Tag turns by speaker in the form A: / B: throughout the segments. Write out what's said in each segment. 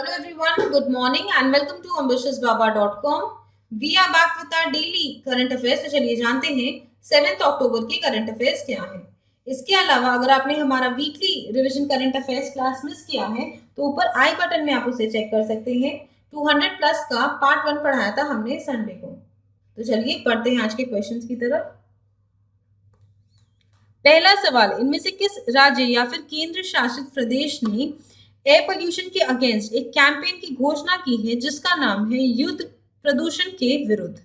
A: Hello everyone, good morning and welcome to ambitiousbaba.com. We are back with our daily current affairs. तो चलिए जानते हैं 7 अक्टूबर के current affairs क्या हैं। इसके अलावा अगर आपने हमारा weekly revision current affairs class miss किया है तो ऊपर आई बटन में आप उसे चेक कर सकते हैं। 200 प्लस का पार्ट 1 पढ़ाया था हमने संडे को। तो चलिए पढ़ते हैं आज के क्वेश्चंस की तरफ। पहला सवाल, इनमें से किस राज्य या फिर केंद्र शासित प्रदेश ने एयर पोल्यूशन के अगेंस्ट एक कैंपेन की घोषणा की है जिसका नाम है युद्ध प्रदूषण के विरुद्ध।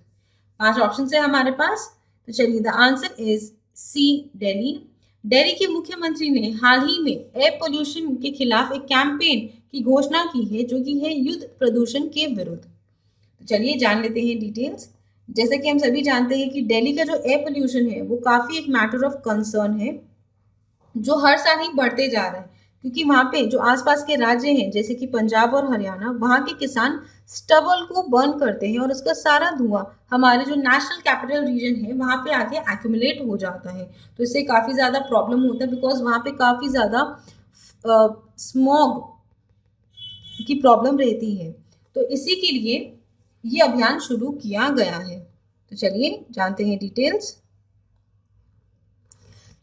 A: 5 ऑप्शन है हमारे पास। तो चलिए the answer is C, Delhi. Delhi के मुख्यमंत्री ने हाल ही में एयर पोल्यूशन के खिलाफ एक कैंपेन की घोषणा की है जो कि है युद्ध प्रदूषण के विरुद्ध। तो चलिए जान लेते हैं डिटेल्स। जैसे कि हम सभी जानते हैं कि दिल्ली का जो एयर पोल्यूशन है वो काफी एक मैटर ऑफ कंसर्न है जो हर साल ही बढ़ते जा रहा है, क्योंकि वहाँ पे जो आसपास के राज्य हैं जैसे कि पंजाब और हरियाणा, वहाँ के किसान स्टबल को बर्न करते हैं और उसका सारा धुआं हमारे जो नेशनल कैपिटल रीजन है वहाँ पे आके एक्यूमुलेट हो जाता है। तो इससे काफ़ी ज़्यादा प्रॉब्लम होता है बिकॉज वहाँ पे काफ़ी ज़्यादा स्मॉग की प्रॉब्लम रहती है। तो इसी के लिए ये अभियान शुरू किया गया है। तो चलिए जानते हैं डिटेल्स।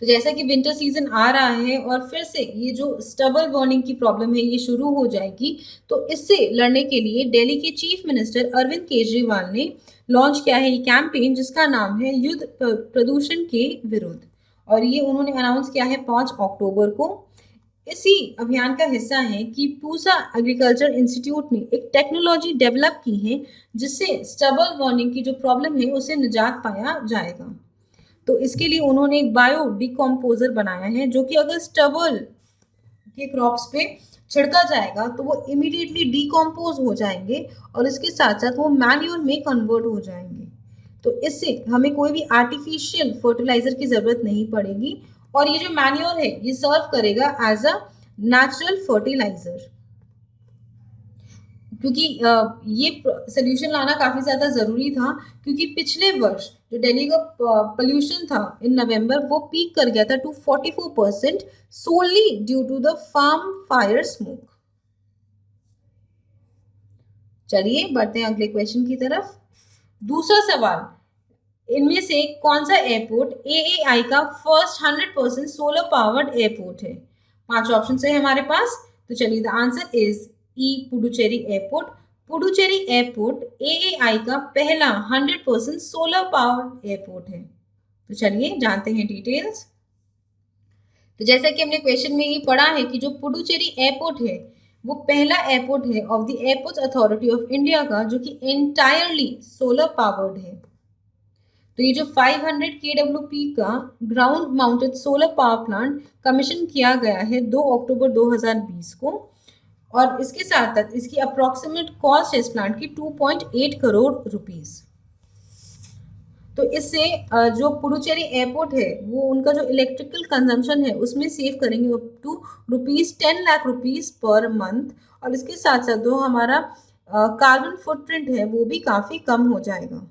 A: तो जैसा कि विंटर सीजन आ रहा है और फिर से ये जो स्टबल बर्निंग की प्रॉब्लम है ये शुरू हो जाएगी, तो इससे लड़ने के लिए दिल्ली के चीफ मिनिस्टर अरविंद केजरीवाल ने लॉन्च किया है ये कैंपेन जिसका नाम है युद्ध प्रदूषण के विरुद्ध, और ये उन्होंने अनाउंस किया है 5 अक्टूबर को। इसी अभियान का हिस्सा है कि पूसा एग्रीकल्चर इंस्टीट्यूट ने एक टेक्नोलॉजी डेवलप की है जिससे स्टबल बर्निंग की जो प्रॉब्लम है उसे निजात पाया जाएगा। तो इसके लिए उन्होंने एक बायो डिकम्पोजर बनाया है जो कि अगर स्टबल के क्रॉप्स पे छिड़का जाएगा तो वो इमीडिएटली डिकम्पोज हो जाएंगे और इसके साथ साथ वो मैन्योर में कन्वर्ट हो जाएंगे। तो इससे हमें कोई भी आर्टिफिशियल फर्टिलाइजर की जरूरत नहीं पड़ेगी और ये जो मैन्योर है ये सर्व करेगा एज अ नेचुरल फर्टिलाइजर। क्योंकि ये सोल्यूशन लाना काफ़ी ज़्यादा ज़रूरी था, क्योंकि पिछले वर्ष जो दिल्ली का पोल्यूशन था इन नवंबर वो पीक कर गया था to 44% solely due to the farm fire smoke. चलिए बढ़ते हैं अगले क्वेश्चन की तरफ। दूसरा सवाल, इनमें से कौन सा एयरपोर्ट एएआई का फर्स्ट 100% सोलर पावर्ड एयरपोर्ट है। 5 ऑप्शन है हमारे पास। तो चलिए the answer is E, Puducherry airport. Puducherry airport AAI का पहला 100% सोलर पावर्ड एयरपोर्ट है। तो चलिए जानते हैं डिटेल्स। तो जैसा कि हमने क्वेश्चन में ये पढ़ा है कि जो पुडुचेरी एयरपोर्ट है वो पहला एयरपोर्ट है of the airports authority of India का जो कि एंटायरली सोलर पावर्ड है। तो ये जो 500 kWp का ground mounted solar power plant commission किया गया है 2 अक्टूबर 2020 को, और इसके साथ साथ इसकी अप्रोक्सीमेट कॉस्ट है इस प्लांट की 2.8 करोड़ रुपीस। तो इससे जो पुडुचेरी एयरपोर्ट है वो उनका जो इलेक्ट्रिकल कंजम्पशन है उसमें सेव करेंगे up to ₹10 lakh per month, और इसके साथ साथ जो हमारा कार्बन फुटप्रिंट है वो भी काफ़ी कम हो जाएगा।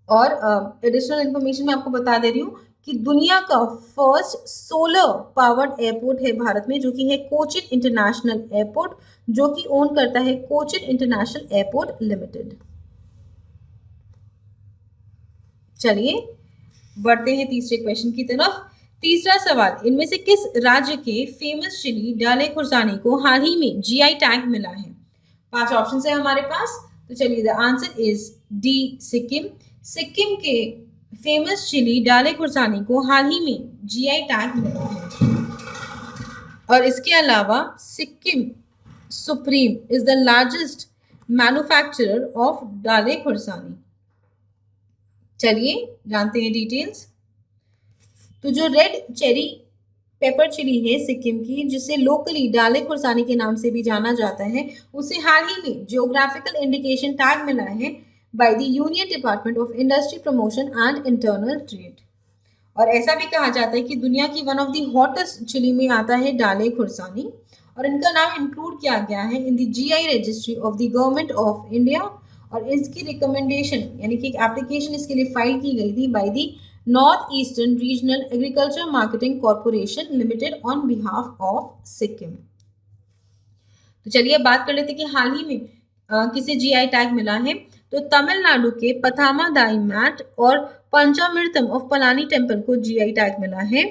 A: और एडिशनल इन्फॉर्मेशन मैं आपको बता दे रही हूँ कि दुनिया का फर्स्ट सोलर पावर्ड एयरपोर्ट है भारत में जो कि है कोचिन इंटरनेशनल एयरपोर्ट, जो कि ओन करता है कोचिन इंटरनेशनल एयरपोर्ट लिमिटेड। चलिए बढ़ते हैं तीसरे क्वेश्चन की तरफ। तीसरा सवाल, इनमें से किस राज्य के फेमस चिली डाले खुर्सानी को हाल ही में जीआई टैग मिला है। 5 ऑप्शन है हमारे पास। तो चलिए the answer is D, Sikkim. Sikkim के फेमस चिली डाले खुर्सानी को हाल ही में जीआई टैग मिला है, और इसके अलावा Sikkim supreme is the largest manufacturer of डाले खुर्सानी। चलिए जानते हैं डिटेल्स। तो जो रेड चेरी पेपर चिली है सिक्किम की, जिसे लोकली डाले खुर्सानी के नाम से भी जाना जाता है, उसे हाल ही में जियोग्राफिकल इंडिकेशन टैग मिला है by the union department of industry promotion and internal trade. और ऐसा भी कहा जाता है कि दुनिया की one of the hottest chilli में आता है डाले खुर्सानी, और इनका नाम इंक्लूड किया गया है in the GI registry of the government of India, और इसकी रिकमेंडेशन यानी कि एक एप्लीकेशन इसके लिए फाइल की गई थी by the north eastern regional agriculture marketing corporation limited on behalf of Sikkim. तो चलिए अब बात कर लेते हैं कि हाल ही में किसे जीआई टैग मिला है। तो तमिलनाडु के पथामादाई मैट और पंचामृतम ऑफ पलानी टेम्पल को जीआई टैग मिला है।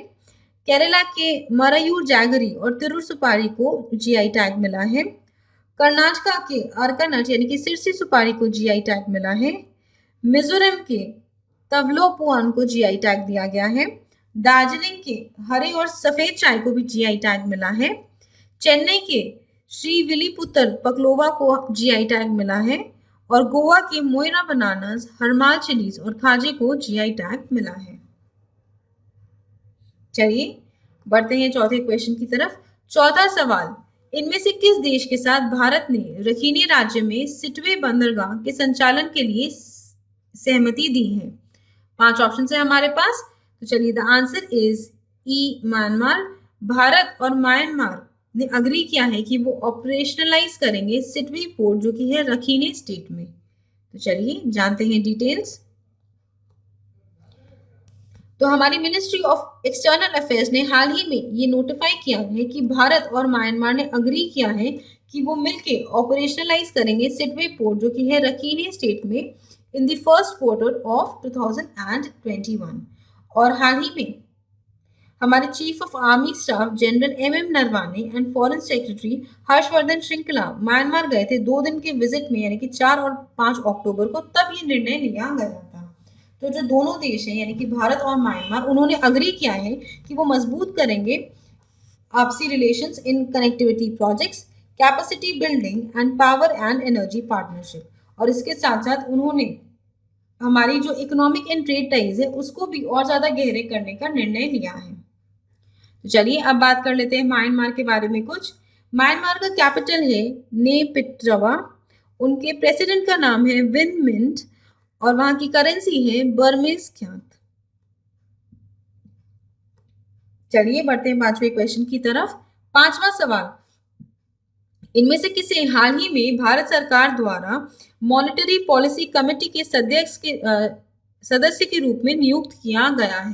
A: केरला के मरायूर जैगरी और तिरुर सुपारी को जीआई टैग मिला है। कर्नाटका के अर्कानट यानी कि सिरसी सुपारी को जीआई टैग मिला है। मिजोरम के तवलोपुआन को जीआई टैग दिया गया है। दार्जिलिंग के हरे और सफेद चाय को भी जीआई टैग मिला है। चेन्नई के श्री विलीपुत्र पकलोवा को जीआई टैग मिला है और गोवा के मोइरा बनानास, हरमाल चिलीज और खाजे को जीआई टैग मिला है। चलिए बढ़ते हैं चौथे क्वेश्चन की तरफ। चौथा सवाल, इनमें से किस देश के साथ भारत ने रखीने राज्य में सिटवे बंदरगाह के संचालन के लिए सहमति दी है? 5 ऑप्शन है हमारे पास। तो चलिए the answer is E Myanmar. Bharat और म्यांमार ने अग्री किया है कि वो ऑपरेशनलाइज करेंगे सिटवे पोर्ट जो कि है रखीने स्टेट में। तो चलिए जानते हैं डिटेल्स। तो हमारी मिनिस्ट्री ऑफ एक्सटर्नल अफेयर्स ने हाल ही में ये नोटिफाई किया है कि भारत और म्यांमार ने अग्री किया है कि वो मिलके ऑपरेशनलाइज करेंगे सिटवे पोर्ट जो कि है रखीने स्टेट में in the first quarter of 2021। और हाल ही में हमारे chief of army staff general M Naravane and foreign secretary Harshvardhan Shringla Myanmar गए थे 2 दिन के विजिट में, यानी कि 4 और 5 अक्टूबर को, तब ये निर्णय लिया गया था। तो जो दोनों देश हैं यानी कि भारत और म्यांमार, उन्होंने अग्री किया है कि वो मजबूत करेंगे आपसी relations in connectivity projects, capacity building and power and energy partnership. और इसके साथ साथ उन्होंने हमारी जो इकोनॉमिक एंड ट्रेड टाइज है उसको भी और ज्यादा गहरे करने का निर्णय लिया है। तो चलिए अब बात कर लेते हैं म्यांमार के बारे में कुछ। म्यांमार का कैपिटल है नेपिट्रवा, उनके प्रेसिडेंट का नाम है विन मिंट और वहां की करेंसी है बर्मीज क्यांत। चलिए बढ़ते हैं 5वें क्वेश्चन की तरफ। 5वां सवाल, इनमें से किसे हाल ही में भारत सरकार द्वारा मॉनेटरी पॉलिसी कमेटी के सदस्य के रूप में नियुक्त किया गया है?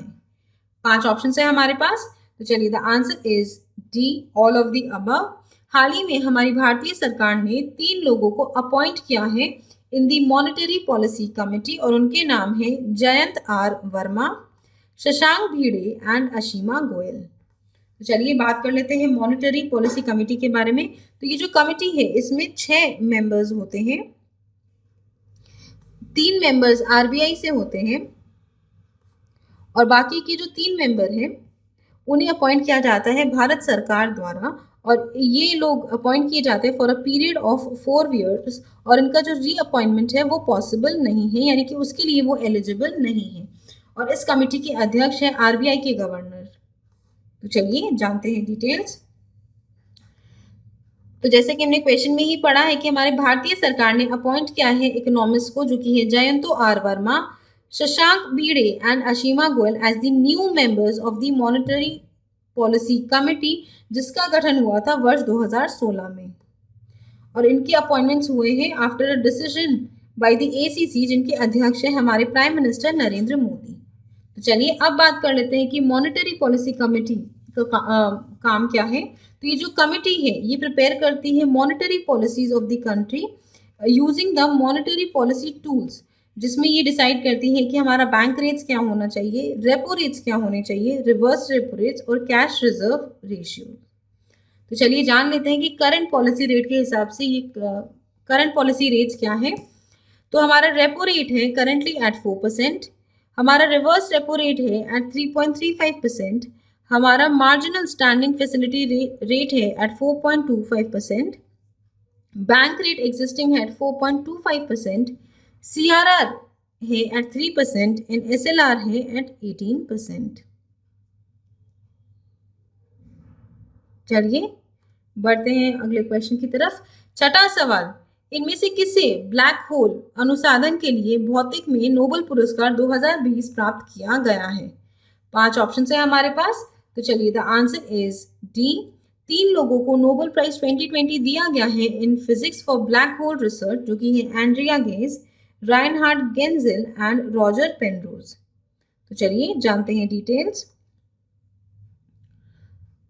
A: 5 ऑप्शन है हमारे पास। तो चलिए the answer is D, all of the above. हाल ही में हमारी भारतीय सरकार ने 3 लोगों को अपॉइंट किया है in the monetary policy committee और उनके नाम है जयंत आर वर्मा, शशांक भिड़े एंड अशीमा गोयल। तो चलिए बात कर लेते हैं मॉनेटरी पॉलिसी कमेटी के बारे में। तो ये जो कमेटी है इसमें 6 मेंबर्स होते हैं। 3 मेंबर्स आरबीआई से होते हैं और बाकी के जो 3 मेंबर हैं उन्हें अपॉइंट किया जाता है भारत सरकार द्वारा और ये लोग अपॉइंट किए जाते हैं for a period of 4 years और इनका जो रीअपॉइंटमेंट है वो पॉसिबल नहीं है, यानी कि उसके लिए वो एलिजिबल नहीं है। और इस कमेटी के अध्यक्ष है आरबीआई के गवर्नर। तो चलिए जानते हैं डिटेल्स। तो जैसे कि हमने क्वेश्चन में ही पढ़ा है कि हमारे भारतीय सरकार ने अपॉइंट किया है इकोनॉमिस्ट को जो कि है Jayanta R Varma, Shashank Bhide and Ashima Goyal as the new members of the monetary policy committee, जिसका गठन हुआ था वर्ष 2016 में। और इनके अपॉइंटमेंट्स हुए हैं after a decision by the ACC, जिनके अध्यक्ष है हमारे प्राइम मिनिस्टर नरेंद्र मोदी। तो चलिए अब बात कर लेते हैं कि मॉनेटरी पॉलिसी कमेटी का काम क्या है। तो ये जो कमेटी है ये प्रिपेयर करती है monetary policies of the country using the monetary policy tools, जिसमें ये डिसाइड करती है कि हमारा बैंक रेट्स क्या होना चाहिए, रेपो रेट्स क्या होने चाहिए, रिवर्स रेपो रेट्स और कैश रिजर्व रेशियो। तो चलिए जान लेते हैं कि करंट पॉलिसी रेट के हिसाब से ये करंट पॉलिसी रेट्स क्या है। तो हमारा रेपो रेट है करंटली एट 4%, हमारा रिवर्स रेपो रेट है एट 3.35%, हमारा मार्जिनल स्टैंडिंग फैसिलिटी रेट है एट 4.25%, बैंक रेट एग्जिस्टिंग है एट 4.25%, CRR है एट 3% एंड SLR है एट 18%। चलिए बढ़ते हैं अगले क्वेश्चन की तरफ। 6वां सवाल, इनमें से किसे ब्लैक होल अनुसंधान के लिए भौतिक में नोबेल पुरस्कार 2020 प्राप्त किया गया है? 5 ऑप्शन है हमारे पास। तो चलिए द आंसर इज डी। 3 लोगों को नोबेल प्राइज 2020 दिया गया है in physics for black hole research, जो कि है Andrea Ghez, Reinhard Genzel and Roger Penrose. तो चलिए जानते हैं डिटेल्स।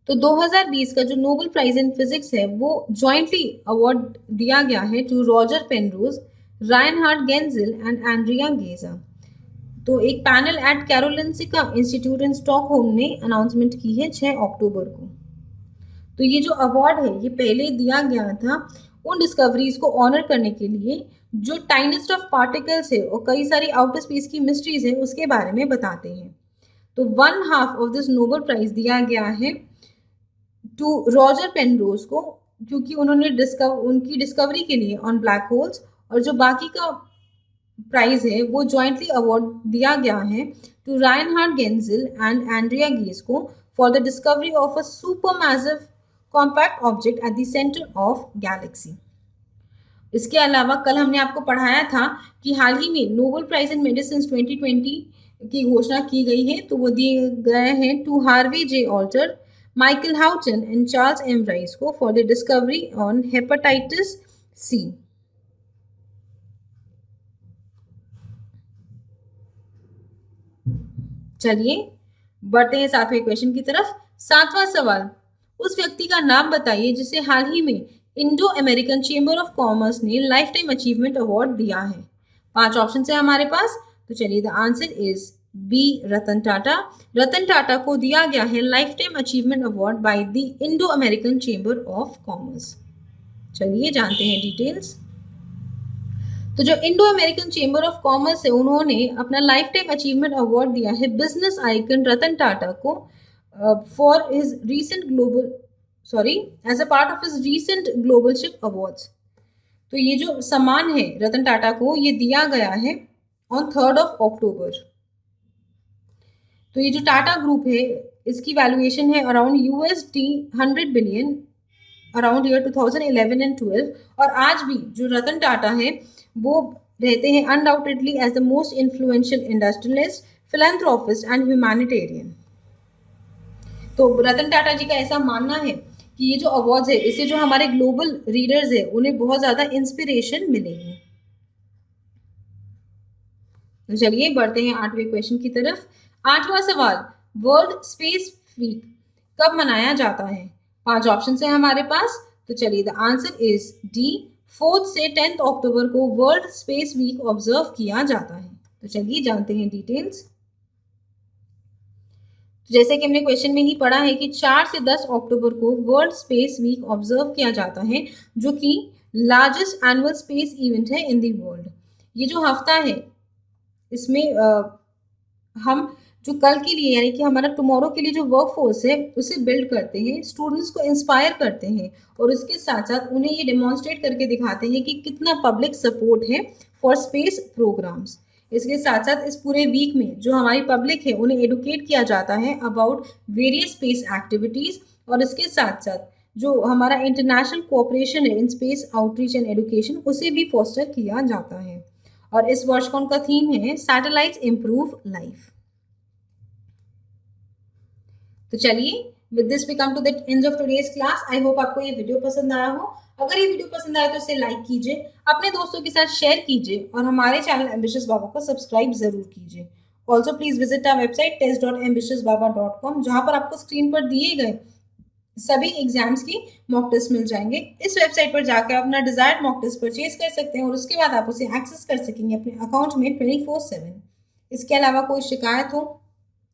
A: तो 2020 का जो नोबेल प्राइज इन फिजिक्स है वो जॉइंटली अवार्ड दिया गया है to Roger Penrose, Reinhard Genzel and Andrea Ghez. तो एक panel at Karolinska Institute in Stockholm ने अनाउंसमेंट की है 6 अक्टूबर को। तो ये जो अवार्ड है ये पहले दिया गया था उन डिस्कवरीज को ऑनर करने के लिए जो टाइनेस्ट ऑफ पार्टिकल्स है और कई सारी आउटर स्पेस की मिस्ट्रीज है उसके बारे में बताते हैं। तो 1/2 ऑफ दिस नोबेल प्राइज दिया गया है टू रॉजर पेनरोज को, क्योंकि उन्होंने उनकी डिस्कवरी के लिए ऑन ब्लैक होल्स, और जो बाकी का प्राइज है वो जॉइंटली अवार्ड दिया गया है टू रायनहार्ड गेंजिल एंड एंड्रिया गीज को for the discovery of a supermassive compact object at the centre of Galaxy. इसके अलावा कल हमने आपको पढ़ाया था कि हाल ही में नोबेल प्राइज इन मेडिसिन 2020 की घोषणा की गई है। तो वो दिए गए हैं to Harvey J Alter, Michael Houghton and Charles M Rice को for the discovery on hepatitis C. चलिए बढ़ते हैं 7वें क्वेश्चन की तरफ। 7वां सवाल, उस व्यक्ति का नाम बताइए जिसे हाल ही में Indo American chamber of commerce ने लाइफ टाइम अचीवमेंट अवार्ड दिया है। 5 ऑप्शन है हमारे पास। तो चलिए the answer is B, Ratan Tata. रतन टाटा को दिया गया है life time achievement award by the Indo American chamber of commerce. चलिए जानते हैं डिटेल्स। तो जो Indo American chamber of commerce है उन्होंने अपना लाइफ टाइम अचीवमेंट अवार्ड दिया है बिजनेस आइकन रतन टाटा को for his recent as a part of his recent globalship awards. तो ये जो सम्मान है रतन टाटा को ये दिया गया है ऑन 3 अक्टूबर। तो ये जो टाटा ग्रुप है इसकी वैल्यूएशन है around USD 100 billion around year 2011 and 12। और आज भी जो रतन टाटा है वो रहते हैं undoubtedly as the most influential industrialist, philanthropist and humanitarian. तो रतन टाटा जी का ऐसा मानना है कि ये जो अवार्ड्स है इससे जो हमारे ग्लोबल रीडर्स है उन्हें बहुत ज्यादा इंस्पिरेशन मिलेगी। तो चलिए बढ़ते हैं 8वें क्वेश्चन की तरफ। 8वां सवाल, वर्ल्ड स्पेस वीक कब मनाया जाता है? 5 ऑप्शन है हमारे पास। तो चलिए द आंसर इज डी, 4 से 10 अक्टूबर को वर्ल्ड स्पेस वीक ऑब्जर्व किया जाता है। तो चलिए जानते हैं डिटेल्स। तो जैसे कि हमने क्वेश्चन में ही पढ़ा है कि 4 से 10 अक्टूबर को वर्ल्ड स्पेस वीक ऑब्जर्व किया जाता है, जो कि लार्जेस्ट एनुअल स्पेस इवेंट है इन द वर्ल्ड। ये जो हफ्ता है इसमें हम जो कल के लिए यानी कि हमारा टुमारो के लिए जो वर्क फोर्स है उसे बिल्ड करते हैं, स्टूडेंट्स को इंस्पायर करते हैं और इसके साथ साथ उन्हें ये डेमोन्स्ट्रेट करके दिखाते हैं कि कितना पब्लिक सपोर्ट है फॉर स्पेस प्रोग्राम्स। इसके साथ साथ इस पूरे वीक में जो हमारी पब्लिक है उन्हें एडुकेट किया जाता है अबाउट वेरियस स्पेस एक्टिविटीज़, और इसके साथ साथ जो हमारा इंटरनेशनल कोऑपरेशन है in space outreach and education उसे भी फोस्टर किया जाता है। और इस वर्ष का उनका थीम है सैटेलाइट्स इम्प्रूव लाइफ। तो चलिए with this we come to the end of today's class. I hope आपको ये वीडियो पसंद आया हो। अगर ये वीडियो पसंद आए तो इसे लाइक कीजिए, अपने दोस्तों के साथ शेयर कीजिए और हमारे चैनल एम्बिशियस बाबा को सब्सक्राइब जरूर कीजिए। Also please visit our website test.ambitiousbaba.com, जहां पर आपको स्क्रीन पर दिए गए सभी एग्जाम्स की मॉक टेस्ट मिल जाएंगे। इस वेबसाइट पर जाकर अपना डिजायर्ड मॉक टेस्ट परचेज कर सकते हैं और उसके बाद आप उसे एक्सेस कर सकेंगे अपने अकाउंट में 24/7। इसके अलावा कोई शिकायत हो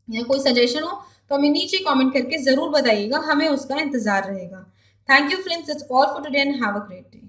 A: या कोई सजेशन हो तो हमें नीचे कमेंट करके जरूर बताइएगा, हमें उसका इंतजार रहेगा। Thank you friends, it's all for today and have a great day.